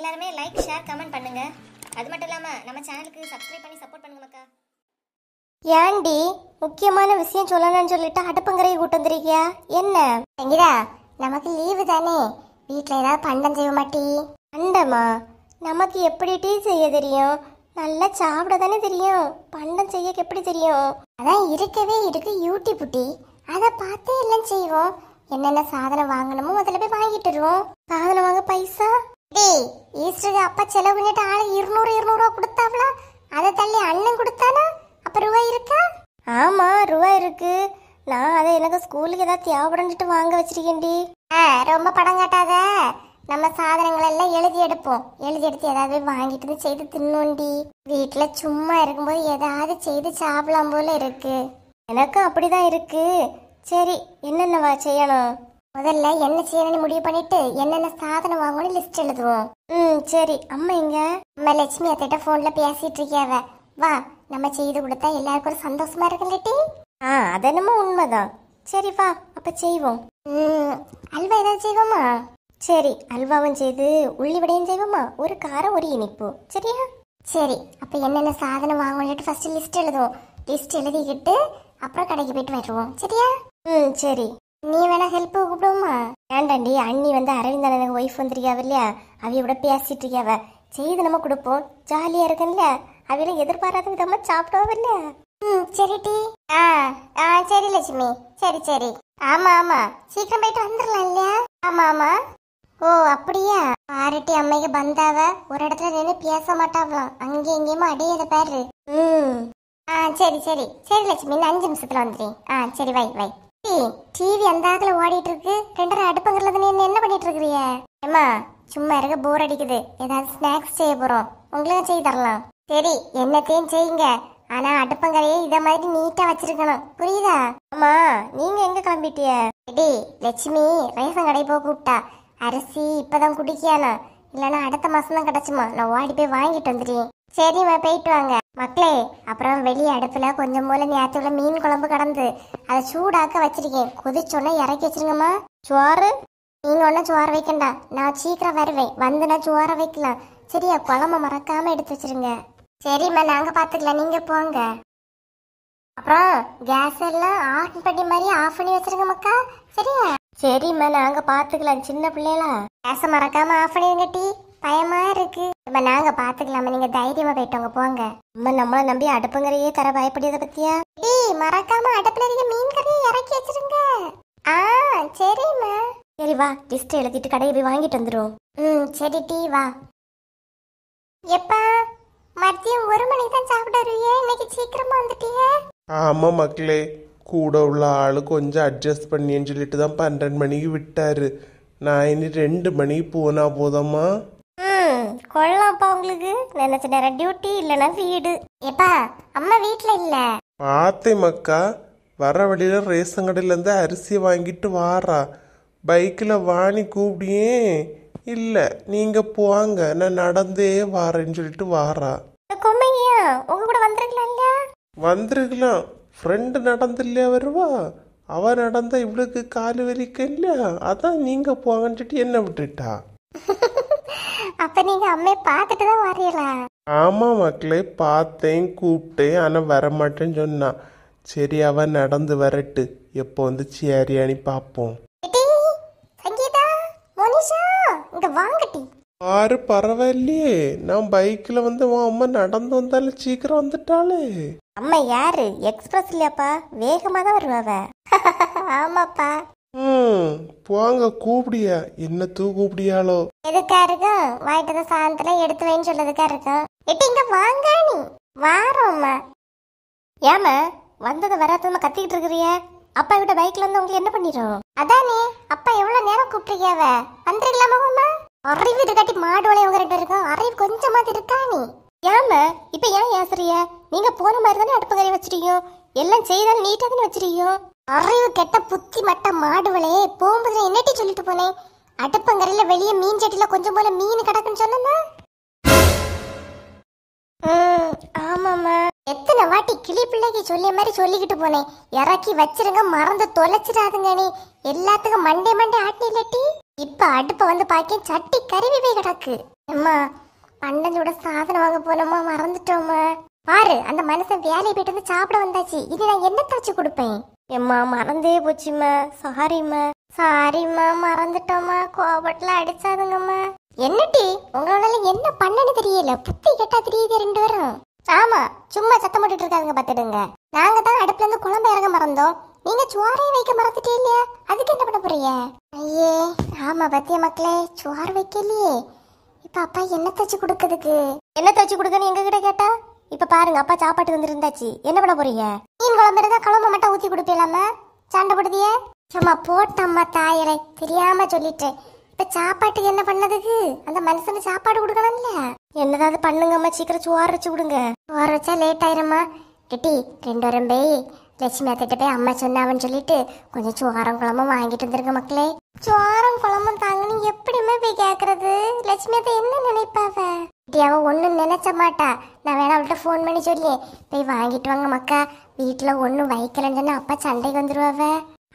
எல்லாருமே like share comment பண்ணுங்க. அது மட்டும் இல்லாம நம்ம சேனலுக்கு சப்ஸ்கிரைப் பண்ணி சப்போர்ட் பண்ணுங்க மக்கா. ஏண்டி முக்கியமான விஷயம் சொல்லணும்னு சொல்லிட்டு அடுப்பங்கரையை கூட்டு வந்திருக்கியா? என்ன சங்கீதா, நமக்கு லீவு தானே, வீட்டில் ஏதாவது பண்டம் செய்ய மாட்டி? பண்டமா? நமக்கு எப்படி டீ செய்ய தெரியும்? நல்லா சாப்பிட தானே தெரியும், பண்டம் செய்ய எப்படி தெரியும்? அதான் இருக்கவே இருக்கு யூடியூப் டீ, அதை பார்த்து எல்லாம் செய்வோம். என்னென்ன சாதனம் வாங்கணுமோ முதல்ல போய் வாங்கிட்டு வருவோம். சாதனம் வாங்க பைசா டேய், ஈஸ்டருக்கு அப்பா செலவு பண்ணிட்டு ஆளு 200 கொடுத்தாவளா? அதை தள்ளி அண்ணன் கொடுத்தானா? அப்ப ரூபாய் இருக்கா? ஆமா ரூபாய் இருக்கு. நான் அதை எனக்கு ஸ்கூலுக்கு ஏதாவது தேவைப்படன்ட்டு வாங்க வச்சிருக்கேன்டி. ரொம்ப படம் காட்டாத, நம்ம சாதனங்கள் எல்லாம் எழுதி எடுப்போம். எழுதி எடுத்து ஏதாவது வாங்கிட்டு செய்து தின்னோண்டி. வீட்டுல சும்மா இருக்கும்போது ஏதாவது செய்து சாப்பிடலாம் போல இருக்கு. எனக்கும் அப்படிதான் இருக்கு. சரி, என்னென்ன செய்யணும்? முதல்ல என்ன செய்யணும்னு முடிவு பண்ணிட்டு என்னென்ன சாதனம் வாங்கணும் லிஸ்ட் எழுதுவோம். சரி. அம்மா எங்க? அம்மா லட்சுமி அத்தைட்ட போன்ல பேசிட்டு இருக்கியாவ. வா, நம்ம செய்து கொடுத்தா எல்லாருக்கும் ஒரு சந்தோஷமா இருக்குல்லட்டி. அதென்னமோ உண்மைதான். சரி வா, அப்ப செய்வோம். அல்வா ஏதாவது செய்வோமா? சரி, அல்வாவும் செய்து உள்ளி வடையும் செய்வோமா? ஒரு காரம் ஒரு இனிப்பு, சரியா? சரி, அப்ப என்னென்ன சாதனம் வாங்கணும்னு ஃபர்ஸ்ட் லிஸ்ட் எழுதுவோம். லிஸ்ட் எழுதிக்கிட்டு அப்புறம் கடைக்கு போயிட்டு வருவோம், சரியா? சரி. நீ வேணா ஹெல்ப் கூப்பிடுவோமா? ஏண்டாண்டி, அண்ணி வந்து அரவிந்தன் ஒய்ஃப் வந்துருக்காவ இல்லையா, அவைய கூட பேசிட்டு இருக்காவ. செய்து நம்ம கொடுப்போம், ஜாலியா இருக்குல்ல. அவையில எதிர்பாராத விதமா சாப்பிடுவோம் இல்ல. சரி டி. சரி லட்சுமி, சரி சரி. ஆமா ஆமா, சீக்கிரம் போயிட்டு வந்துடலாம் இல்லையா? ஆமா ஆமா. ஓ அப்படியா? பாருட்டி, அம்மைக்கு பந்தாவ ஒரு இடத்துல நின்று பேச மாட்டாவலாம், அங்கே எங்கேயுமா அடையத பாரு. சரி சரி சரி லட்சுமி, 5 நிமிஷத்துல வந்துடுறேன். சரி வை வை. டிவி அந்த ஆத்துல ஓடிட்டு இருக்கு, 2 அடுப்புங்கிறத நீ என்ன பண்ணிட்டு இருக்கிறிய? ஏமா சும்மா இருக்க, போர் அடிக்குது. ஏதாவது ஸ்நாக்ஸ் செய்ய போறோம், உங்களுக்கு செய்து தரலாம். சரி, என்னத்தையும் செய்யுங்க. ஆனா அடுப்பங்கரையே இத மாதிரி நீட்டா வச்சிருக்கணும், புரியுதா? ஆமா. நீங்க எங்க கிளம்பிட்டிய? லட்சுமி ரேஷன் கடை போக கூப்பிட்டா. அரிசி இப்பதான் குடிக்கியானா, இல்லைன்னா அடுத்த மாசம் தான் கிடைச்சுமா. நான் ஓடி போய் வாங்கிட்டு வந்துடுறேன். சரிம்மா, போயிட்டு வாங்க மக்களே. அப்புறம் வெளியே அடுப்புல கொஞ்சம் போல நேரத்துல மீன் குழம்பு கடந்து அதை சூடாக்க வச்சிருக்கேன். கொதிச்சோன்னா இறக்கி வச்சிருங்கம்மா. சோறு நீங்க ஒன்னும் சோறு வைக்கண்டா, நான் சீக்கிரம் வருவேன். வந்து நான் சோற வைக்கலாம், சரியா? குழம்பு மறக்காம எடுத்து வச்சிருங்க. சரிம்மா, நாங்க பாத்துக்கலாம், நீங்க போங்க. அப்புறம் கேஸ் எல்லாம் ஆன் பண்ணி மாதிரி ஆஃப் பண்ணி வச்சிருங்க மக்கா, சரியா? சரிம்மா, நாங்க பாத்துக்கலாம். சின்ன பிள்ளைகளா, கேஸ மறக்காம ஆஃப் பண்ணிருங்க டி, பயமா இருக்கு. நாங்க பாத்துக்கலாமா, நீங்க தைரியமா போயிட்டோங்க, போங்க. அம்மா நம்மள நம்பி அடுப்புங்கரையே தர பயப்படியத பத்தியா? மறக்காம அடுப்புல இருக்க மீன் கறியை இறக்கி வச்சிருங்க. சரிம்மா. சரி வா, லிஸ்ட் எழுதிட்டு கடையை போய் வாங்கிட்டு வந்துடும். சரி டி, வா. எப்பா மதியம் 1 மணிக்கு தான் சாப்பிடுறியே, இன்னைக்கு சீக்கிரமா வந்துட்டியே? ஆமா மக்களே, கூட உள்ள ஆளு கொஞ்சம் அட்ஜஸ்ட் பண்ணின்னு சொல்லிட்டு தான் 12 மணிக்கு விட்டாரு. நான் இனி 2 மணிக்கு போனா போதம்மா. கொள்ளலாம்ப்பா, உங்களுக்கு நினைச்ச நேரம் டியூட்டி இல்லைன்னா வீடு. எப்பா அம்மா வீட்டுல இல்ல. பார்த்தேன் மக்கா, வர வழியில ரேஷன் கடையில இருந்து அரிசி வாங்கிட்டு வாரா. பைக்கில் வாணி கூப்பிடியே இல்ல, நீங்க போவாங்க, நான் நடந்தே வாரேன்னு சொல்லிட்டு வாரா. கொம்மையா உங்க கூட வந்திருக்கலாம் இல்லையா? வந்திருக்கலாம், ஃப்ரெண்டு நடந்து இல்லையா வருவா. அவ நடந்தா இவளுக்கு காலு வலிக்க இல்லையா, அதான் நீங்க போவாங்கன்னு சொல்லிட்டு என்ன விட்டுட்டா. அப்ப நீங்க அம்மையை பார்த்துட்டு தான் வரீங்களா? ஆமா மக்களே, பார்த்தேன், கூப்பிட்டேன், ஆனா வரமாட்டேன்னு சொன்னா. சரி, அவ நடந்து வரட்டு, எப்போ வந்து சேரியானி பாப்போம். சங்கீதா, மோனிஷா, இங்க வாங்கட்டி. ஆறு பரவாயில்லையே, நான் பைக்ல வந்து அம்மா நடந்து வந்தாலும் சீக்கிரம் வந்துட்டாளே. அம்மா யாரு, எக்ஸ்பிரஸ் இல்லையாப்பா, வேகமா தான் வருவாவ. ஆமாப்பா. போங்க, கூப்பிடியா? என்ன கூப்பிடியாளோ? எதுக்கா இருக்கும், வாங்கிட்டு சாயந்தர எடுத்து வைன்னு சொல்லதுக்கா இருக்கும். இங்க வாங்க, நீ வாரோம்மா. ஏமா வந்ததை வராதமா கத்திக்கிட்டு இருக்கிறிய? அப்பா விட பைக்ல வந்து உங்களுக்கு என்ன பண்ணிடும்? அதானே, அப்பா எவ்வளவு நேரம் கூப்பிட்டுருக்கியாவ, வந்துடலாமா? அறிவு இருக்காட்டி மாடுவளை உங்க 2 இருக்கும், அறிவு கொஞ்சமாவது இருக்கா நீ? ஏமா இப்ப ஏன் ஏசுறிய? நீங்க போன மாதிரி தானே அடுப்பு கறி வச்சிருக்கீங்க, எல்லாம் செய்தாலும் நீட்டா தானே வச்சிருக்கீங்க. அறிவு கெட்ட புத்தி மட்ட மாடுவளே, போகும்போது என்னட்டி சொல்லிட்டு போனேன், அடுப்பங்கரையில வெளியே மீன் சட்டில கொஞ்சம் போல மீன் கிடக்குன்னு சொன்னா. ஆமாமா, எத்தனை வாட்டி கிளி பிள்ளைக்கு சொல்லிய மாதிரி சொல்லிக்கிட்டு போனேன், இறக்கி வச்சிருங்க, மறந்து தொலைச்சிடாதுங்க. நீ எல்லாத்துக்கும் மண்டே ஆட்டி இல்லட்டி. இப்ப அடுப்ப வந்து பாக்க சட்டி கருவி போய் கிடக்கு. அம்மா பண்டனோட சாதனம் வாங்க போனோமா, மறந்துட்டோமா. பாரு, அந்த மனுஷன் வேலையை போயிட்டு வந்து சாப்பிட வந்தாச்சு. இனி நான் என்ன தாச்சு கொடுப்பேன்? எம்மா மறந்தே போச்சுமா, சாரிம்மா. சாரிம்மா, மறந்துட்டோமா, கோபத்துல அடிச்சாதுங்கம்மா. என்னட்டி உங்களால என்ன பண்ணனு தெரியல, புத்தி கெட்டா தெரியுது ரெண்டு பேரும். ஆமா, சும்மா சத்தம் போட்டுட்டு இருக்காதுங்க பாத்துடுங்க. நாங்க தான் அடுப்புல இருந்து குழம்பு இறங்க மறந்தோம், நீங்க சோறையும் வைக்க மறந்துட்டே இல்லையா? அதுக்கு என்ன பண்ண போறீங்க? ஐயே ஆமா பத்திய மக்களே, சோறு வைக்கலையே. இப்ப அப்பா என்ன தச்சு கொடுக்கறதுக்கு? என்ன தச்சு கொடுக்கன்னு எங்க கிட்ட கேட்டா, இப்ப பாருங்க அப்பா சாப்பாட்டு வந்து இருந்தாச்சு, என்ன பண்ண போறீங்க? மீன் குழம்பு இருந்தா குழம்பு மட்டும் ஊத்தி கொடுப்பீங்களாம? சண்டை போடுதியே. சும்மா போட்டம்மா தாயரை, தெரியாம சொல்லிட்டேன். இப்ப சாப்பாட்டுக்கு என்ன பண்ணதுக்கு? அந்த மனுஷனுக்கு சாப்பாடு கொடுக்கணும்ல. என்னதாவது பண்ணுங்கம்மா, சீக்கிரம் சோறு வச்சு விடுங்க. சோறு வச்சா லேட் ஆயிரும்மா. கிட்டி 2 வாரம் போய் லட்சுமி அத்திட்ட போய் அம்மா சொன்னாவன்னு சொல்லிட்டு கொஞ்சம் சோரம் குழம்பும் வாங்கிட்டு வந்துருங்க மக்களே. சோரம் குழம்பும் தாங்கன்னு எப்படியுமே போய் கேக்குறது? லட்சுமி அத்தை என்ன நினைப்பாவ? அவ ஒன்னும் நினைச்ச மாட்டா. நான் வேணா அவள்கிட்ட ஃபோன் பண்ணி சொல்லி போய் வாங்கிட்டு வாங்க மக்கா, வீட்டுல ஒன்னும் வைக்கலன்னு சொன்னா அப்பா சண்டைக்கு வந்துருவாவ.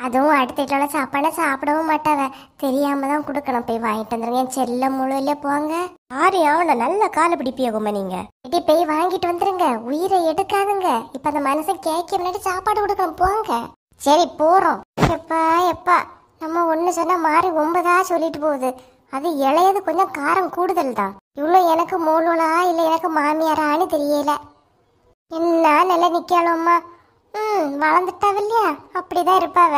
அதுவும் அடுத்த வீட்டுல சாப்பாட சாப்பிடவும் மாட்டாவ, தெரியாம தான் கொடுக்கணும். போய் வாங்கிட்டு வந்துருங்க என் செல்ல முழுல போங்க. ஆரி அவன நல்ல கால பிடிப்பியாகுமா நீங்க. இடி போய் வாங்கிட்டு வந்துருங்க, உயிரை எடுக்காதுங்க. இப்ப அந்த மனுஷன் கேட்க முன்னாடி சாப்பாடு கொடுக்கணும், போங்க. சரி போறோம். எப்பா எப்பா, நம்ம ஒண்ணு சொன்னா மாறி 9ஆ சொல்லிட்டு போகுது. அது இளையது கொஞ்சம் காரம் கூடுதல் தான். இவ்வளவு எனக்கு மூலா இல்ல எனக்கு மாமியாரான்னு தெரியல. என்ன நிலை நிக்கலாமா? வளர்ந்துட்டாவ இல்லையா, அப்படிதான் இருப்பாவ.